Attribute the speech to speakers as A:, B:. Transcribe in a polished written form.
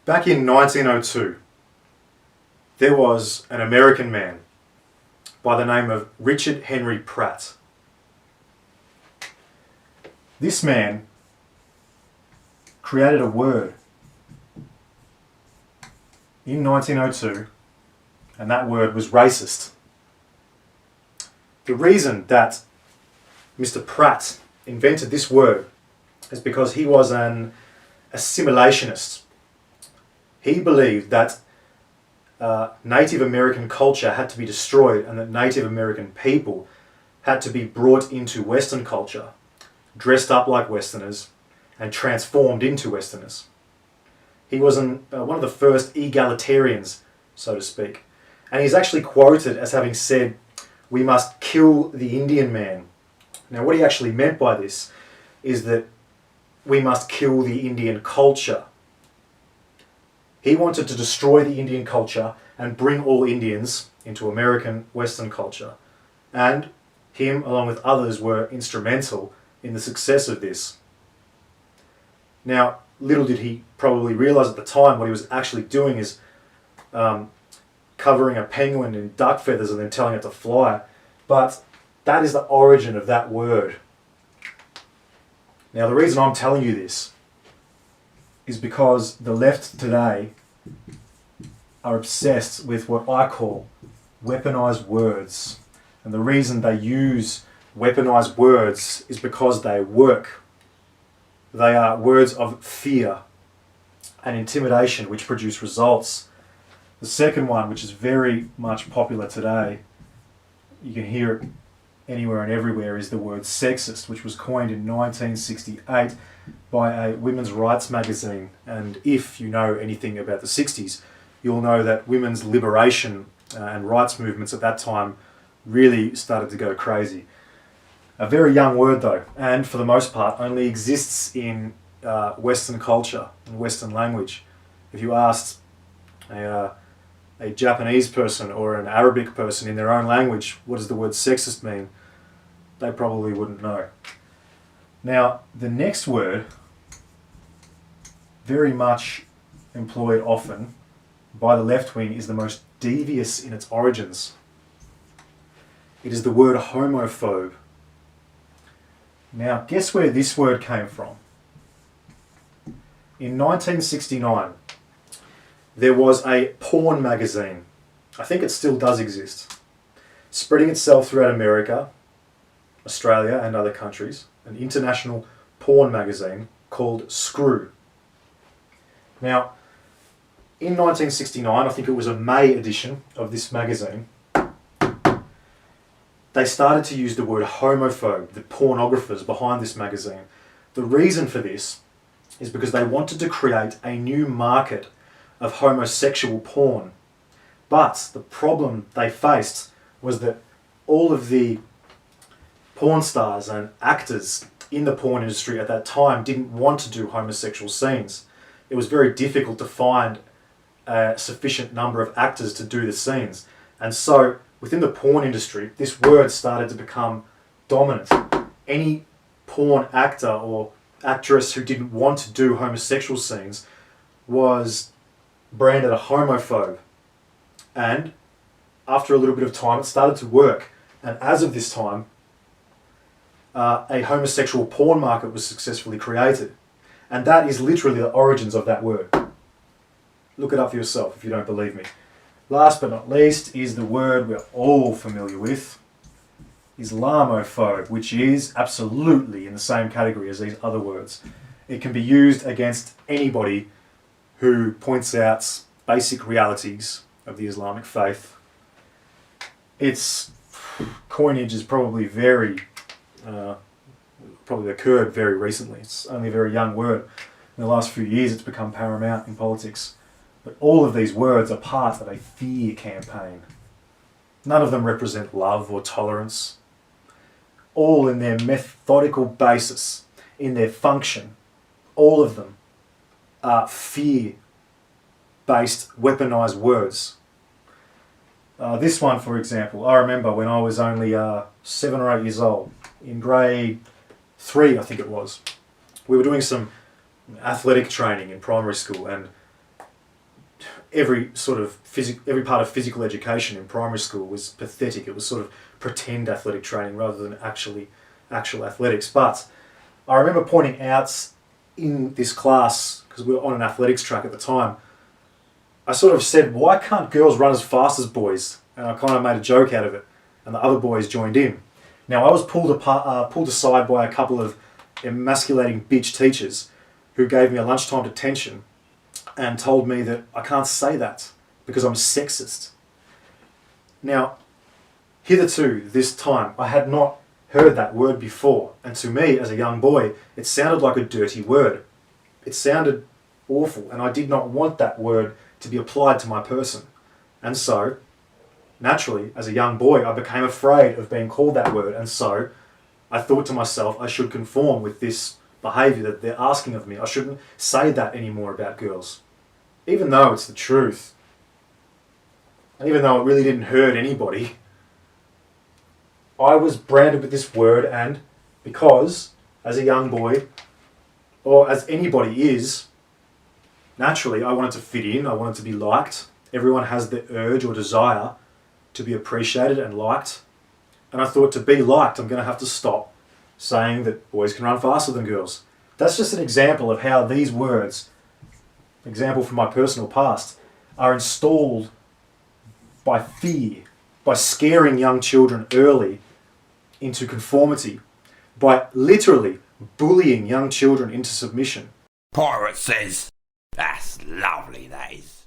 A: Back in 1902, there was an American man by the name of Richard Henry Pratt. This man created a word in 1902, and that word was racist. The reason that Mr. Pratt invented this word is because he was an assimilationist. He believed that Native American culture had to be destroyed and that Native American people had to be brought into Western culture, dressed up like Westerners, and transformed into Westerners. He was one of the first egalitarians, so to speak. And he's actually quoted as having said, "We must kill the Indian man." Now, what he actually meant by this is that we must kill the Indian culture. He wanted to destroy the Indian culture and bring all Indians into American Western culture. And him, along with others, were instrumental in the success of this. Now, little did he probably realize at the time what he was actually doing is covering a penguin in duck feathers and then telling it to fly. But that is the origin of that word. Now, the reason I'm telling you this is because the left today are obsessed with what I call weaponized words. And the reason they use weaponized words is because they work. They are words of fear and intimidation which produce results. The second one, which is very much popular today, you can hear it anywhere and everywhere, is the word sexist, which was coined in 1968 by a women's rights magazine. And if you know anything about the 60s, you'll know that women's liberation and rights movements at that time really started to go crazy. A very young word though, and for the most part only exists in Western culture and Western language. If you asked a Japanese person or an Arabic person in their own language, what does the word sexist mean? They probably wouldn't know. Now, the next word, very much employed often by the left wing, is the most devious in its origins. It is the word homophobe. Now, guess where this word came from? In 1969, there was a porn magazine, I think it still does exist, spreading itself throughout America, Australia and other countries, an international porn magazine called Screw. Now, in 1969, I think it was a May edition of this magazine, they started to use the word homophobe, the pornographers behind this magazine. The reason for this is because they wanted to create a new market of homosexual porn. But the problem they faced was that all of the porn stars and actors in the porn industry at that time didn't want to do homosexual scenes. It was very difficult to find a sufficient number of actors to do the scenes. And so within the porn industry, this word started to become dominant. Any porn actor or actress who didn't want to do homosexual scenes was branded a homophobe. And after a little bit of time, it started to work. And as of this time, a homosexual porn market was successfully created. And that is literally the origins of that word. Look it up for yourself if you don't believe me. Last but not least is the word we're all familiar with, Islamophobe, which is absolutely in the same category as these other words. It can be used against anybody who points out basic realities of the Islamic faith. Its coinage is probably occurred very recently. It's only a very young word. In the last few years it's become paramount in politics. But all of these words are part of a fear campaign. None of them represent love or tolerance. All in their methodical basis, in their function, all of them are fear-based, weaponized words. This one, for example, I remember when I was only 7 or 8 years old, in grade 3, I think it was. We were doing some athletic training in primary school, and every part of physical education in primary school was pathetic. It was sort of pretend athletic training rather than actual athletics. But I remember pointing out in this class, because we were on an athletics track at the time, I sort of said, why can't girls run as fast as boys? And I kind of made a joke out of it, and the other boys joined in. Now, I was pulled aside by a couple of emasculating bitch teachers who gave me a lunchtime detention and told me that I can't say that because I'm sexist. Now, hitherto, this time, I had not heard that word before, and to me, as a young boy, it sounded like a dirty word. It sounded awful, and I did not want that word to be applied to my person. And so, naturally, as a young boy, I became afraid of being called that word, and so I thought to myself I should conform with this behaviour that they're asking of me. I shouldn't say that anymore about girls, even though it's the truth, and even though it really didn't hurt anybody. I was branded with this word, and because, as a young boy, or as anybody is, naturally I wanted to fit in, I wanted to be liked. Everyone has the urge or desire to be appreciated and liked. And I thought, to be liked, I'm going to have to stop saying that boys can run faster than girls. That's just an example of how these words, example from my personal past, are installed by fear, by scaring young children early into conformity, by literally bullying young children into submission.
B: Pirate says, that's lovely, that is.